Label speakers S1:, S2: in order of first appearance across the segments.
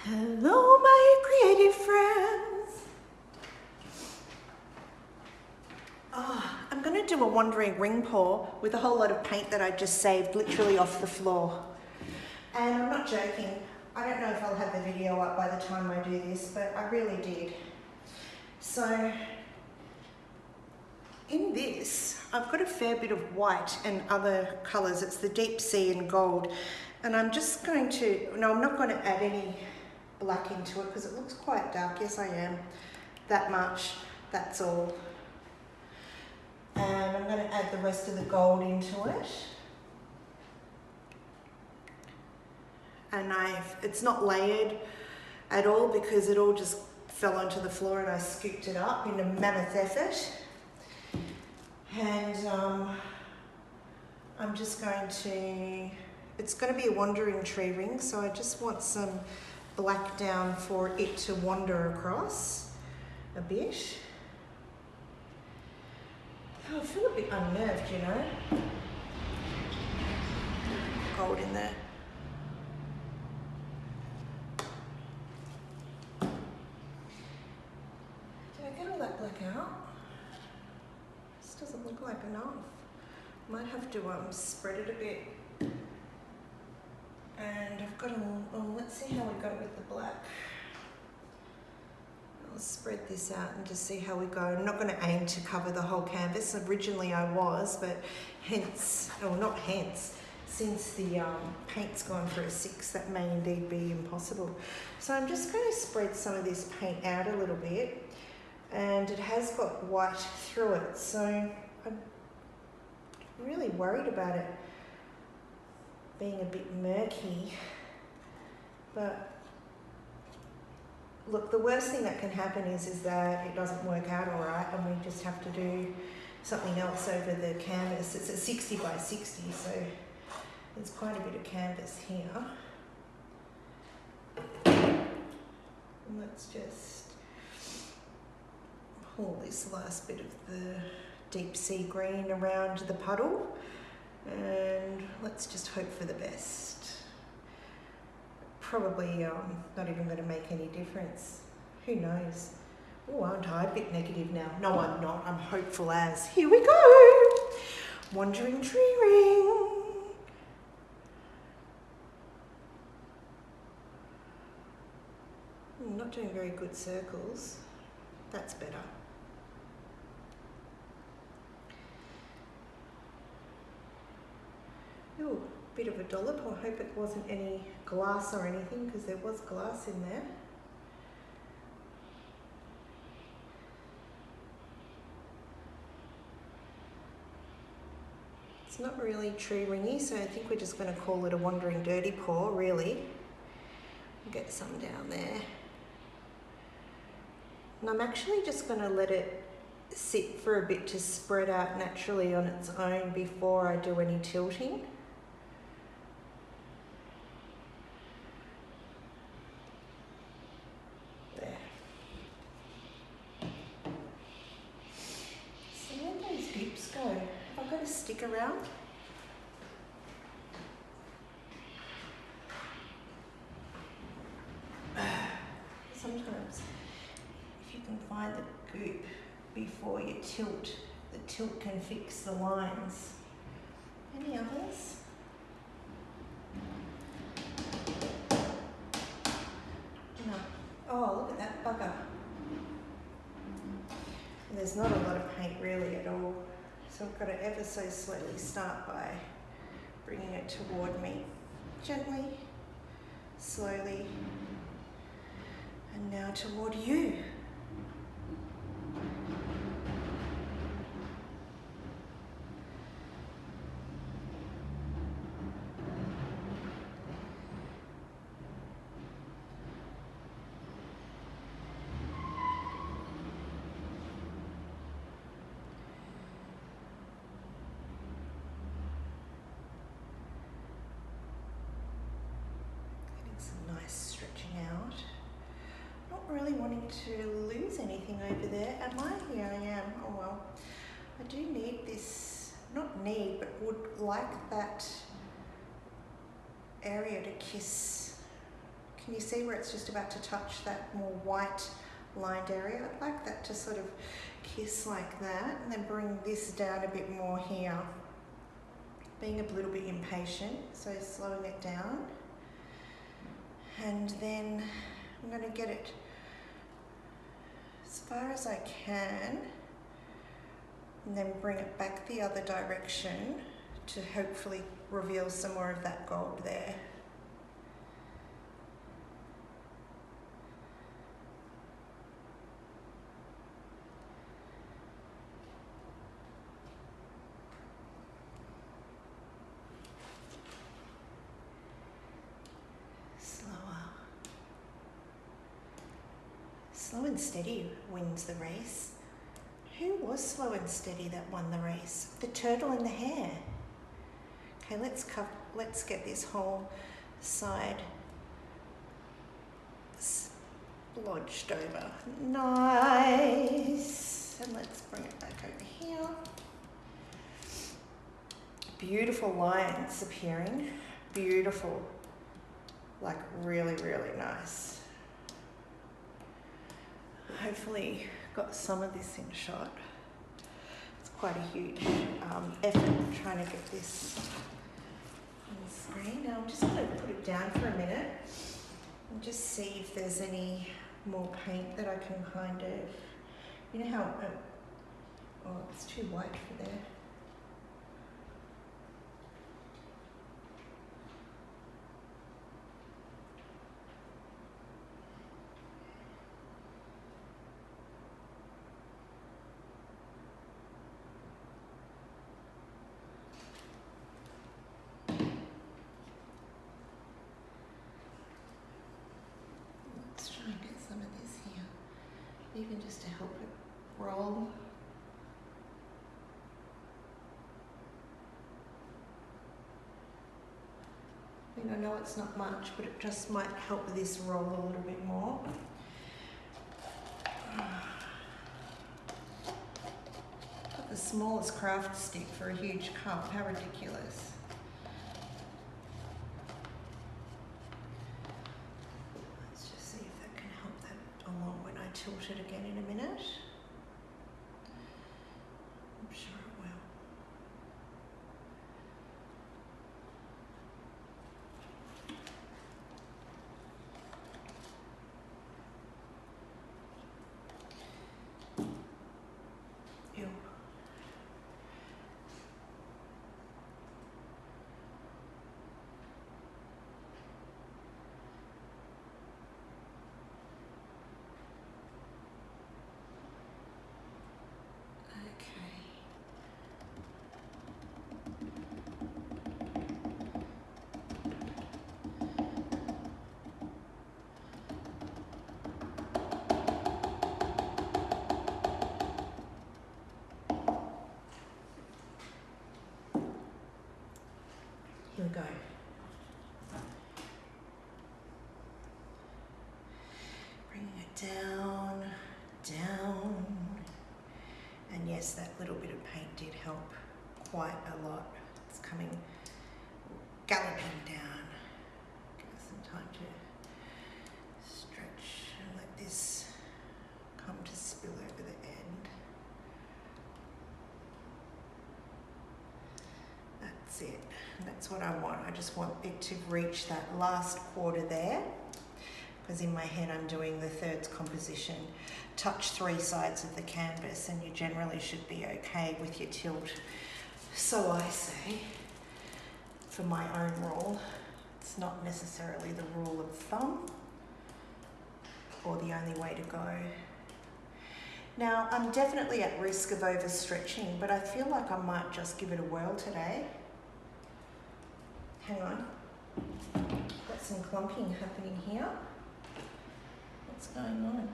S1: Hello, my creative friends. I'm going to do a wandering ring pour with a whole lot of paint that I just saved literally off the floor. And I'm not joking. I don't know if I'll have the video up by the time I do this, but I really did. So in this, I've got a fair bit of white and other colours. It's the deep sea and gold. And I'm just going to, no, I'm not going to add any black into it because it looks quite dark. Yes, I am. That much, that's all. And I'm going to add the rest of the gold into it. And it's not layered at all because it all just fell onto the floor and I scooped it up in a mammoth effort. And I'm just going to, it's going to be a wandering tree ring, so I just want some black down for it to wander across a bit. Oh, I feel a bit unnerved, you know. Gold in there. Did I get all that black out? This doesn't look like enough. Might have to spread it a bit. And I've got let's see how we go with the black. I'll spread this out and just see how we go. I'm not going to aim to cover the whole canvas. Originally I was, but since the paint's gone for a 6, that may indeed be impossible. So I'm just going to spread some of this paint out a little bit, and it has got white through it, so I'm really worried about it being a bit murky. But look, the worst thing that can happen is that it doesn't work out all right and we just have to do something else over the canvas. It's a 60 by 60, so there's quite a bit of canvas here. And let's just pull this last bit of the deep sea green around the puddle. And let's just hope for the best. Probably not even going to make any difference. Who knows? Oh, aren't I a bit negative now? No, I'm not. I'm hopeful as. Here we go. Wandering tree ring. I'm not doing very good circles. That's better. Ooh, bit of a dollop. I hope it wasn't any glass or anything, because there was glass in there. It's not really tree ringy, so I think we're just going to call it a wandering dirty pour, really. We'll get some down there. And I'm actually just going to let it sit for a bit to spread out naturally on its own before I do any tilting. Stick around. Sometimes if you can find the goop before you tilt, the tilt can fix the lines. Any others? No. Oh, look at that bugger. There's not a lot of paint really at all. So I've got to ever so slowly start by bringing it toward me. Gently, slowly, and now toward you. Some nice stretching out. Not really wanting to lose anything over there, am I? Yeah, I am. Oh well. I do need this, not need, but would like that area to kiss Can you see where it's just about to touch that more white lined area? I'd like that to sort of kiss like that, and then bring this down a bit more here. Being a little bit impatient, so slowing it down. And then I'm going to get it as far as I can, and then bring it back the other direction to hopefully reveal some more of that gold there. Slow and steady wins the race. Who was slow and steady that won the race? The turtle in the hair. Okay, let's get this whole side splodged over. Nice. And let's bring it back over here. Beautiful lines appearing. Beautiful. Like really, really nice. Hopefully got some of this in shot. It's quite a huge effort trying to get this on the screen. Now I'm just going to put it down for a minute and just see if there's any more paint that I can kind of, you know how, oh, it's too white for there. Even just to help it roll. I mean, I know it's not much, but it just might help this roll a little bit more. Got the smallest craft stick for a huge cup, how ridiculous. Tilt it again in a minute. I'm sure it will. Ew. Here we go. Bringing it down, down. And yes, that little bit of paint did help quite a lot. It's coming galloping down. Give us some time to stretch and let this come to spill over the end. That's it. That's what I want. I just want it to reach that last quarter there, because in my head I'm doing the thirds composition. Touch 3 sides of the canvas and you generally should be okay with your tilt. So I say, for my own rule, it's not necessarily the rule of thumb or the only way to go. Now, I'm definitely at risk of overstretching, but I feel like I might just give it a whirl today. Hang on, got some clumping happening here. What's going on?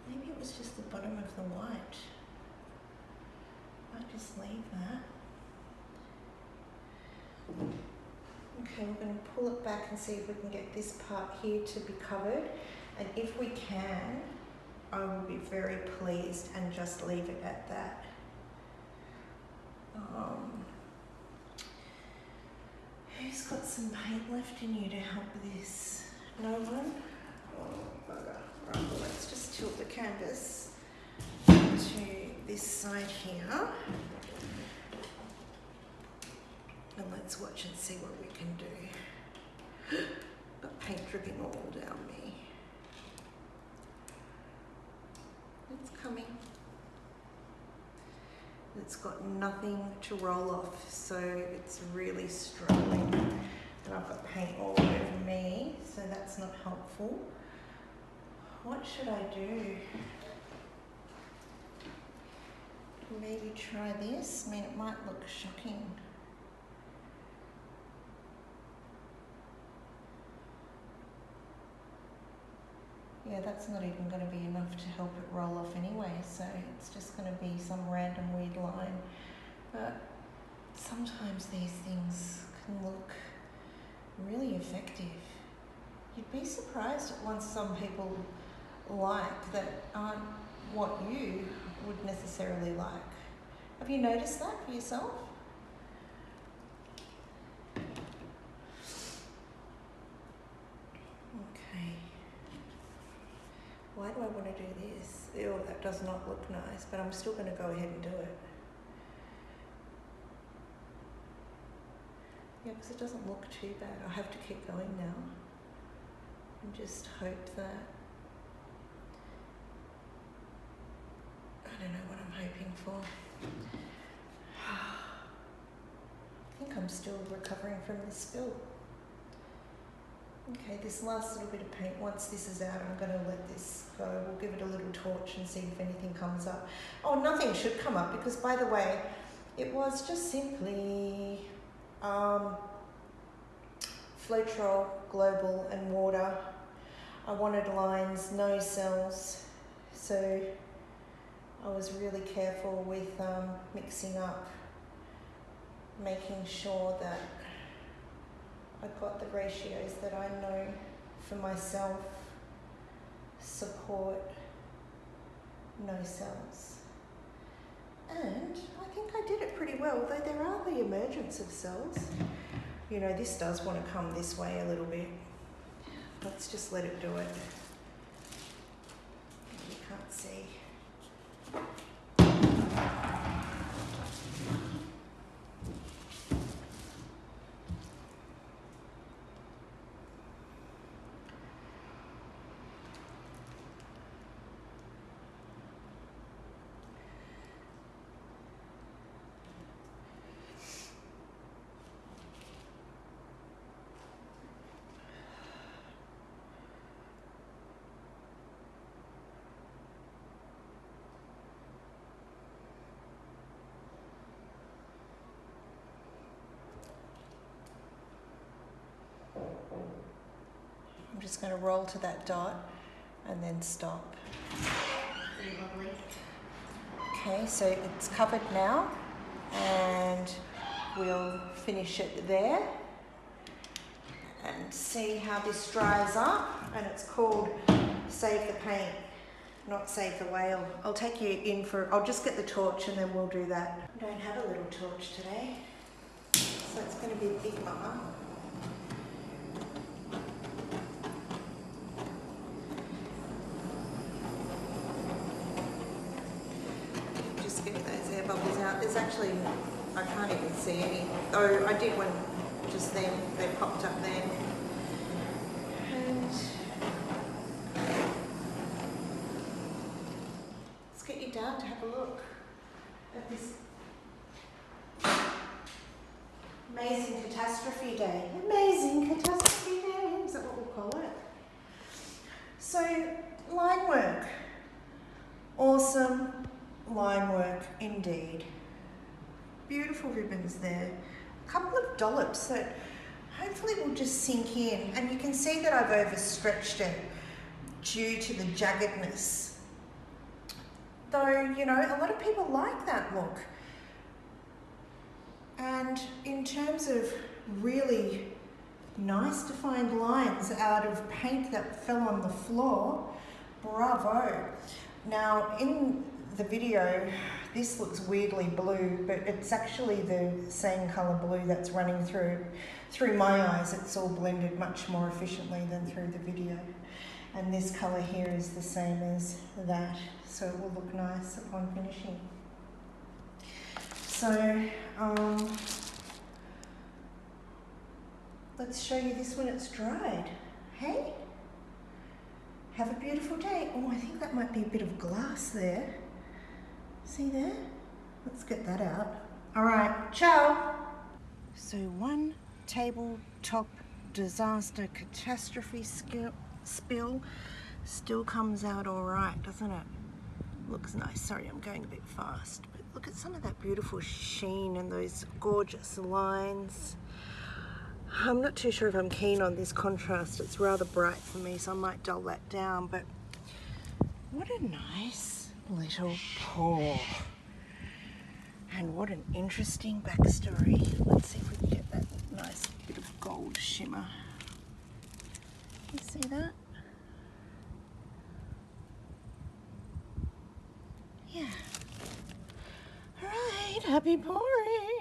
S1: Maybe it was just the bottom of the white. I'll just leave that. Okay, we're going to pull it back and see if we can get this part here to be covered. And if we can, I will be very pleased and just leave it at that. Who's got some paint left in you to help this? No one? Oh, bugger. Right, well, let's just tilt the canvas to this side here. And let's watch and see what we can do. Got paint dripping all down me. It's coming. It's got nothing to roll off, so it's really struggling. And I've got paint all over me, so that's not helpful. What should I do? Maybe try this. I mean, it might look shocking. Yeah, that's not even going to be enough to help it roll off anyway, so it's just going to be some random weird line. But sometimes these things can look really effective. You'd be surprised at ones some people like that aren't what you would necessarily like. Have you noticed that for yourself? Okay. Why do I want to do this? Ew, that does not look nice, but I'm still going to go ahead and do it. Yeah, because it doesn't look too bad. I'll have to keep going now and just hope that, I don't know what I'm hoping for. I think I'm still recovering from the spill. Okay, this last little bit of paint, once this is out, I'm going to let this go. We'll give it a little torch and see if anything comes up. Oh, nothing should come up because, by the way, it was just simply Floetrol, Global and water. I wanted lines, no cells, so I was really careful with mixing up, making sure that I got the ratios that I know for myself. Support, no cells. And I think I did it pretty well, though there are the emergence of cells. You know, this does want to come this way a little bit. Let's just let it do it. You can't see. I'm just going to roll to that dot and then stop. Very lovely. Okay, so it's covered now and we'll finish it there and see how this dries up. And it's called Save the Paint, not Save the Whale. I'll take you in for, I'll just get the torch and then we'll do that. I don't have a little torch today, so it's going to be a big mama. There's actually, I can't even see any. Oh, I did one just then. They popped up then. And let's get you down to have a look at this amazing catastrophe day. Amazing catastrophe day, is that what we'll call it? So, line work. Awesome line work indeed. Beautiful ribbons there. A couple of dollops that hopefully will just sink in. And you can see that I've overstretched it due to the jaggedness. Though, you know, a lot of people like that look. And in terms of really nice defined lines out of paint that fell on the floor, bravo. Now, in the video, this looks weirdly blue, but it's actually the same colour blue that's running through my eyes. It's all blended much more efficiently than through the video. And this colour here is the same as that, so it will look nice upon finishing. So, let's show you this when it's dried. Hey? Have a beautiful day. Oh, I think that might be a bit of glass there. See there? Let's get that out. All right, ciao. So one tabletop disaster catastrophe spill still comes out all right, doesn't it? Looks nice. Sorry, I'm going a bit fast. But look at some of that beautiful sheen and those gorgeous lines. I'm not too sure if I'm keen on this contrast. It's rather bright for me, so I might dull that down, but what a nice little pour. And what an interesting backstory. Let's see if we can get that nice bit of gold shimmer. You see that? Yeah. All right, happy pouring.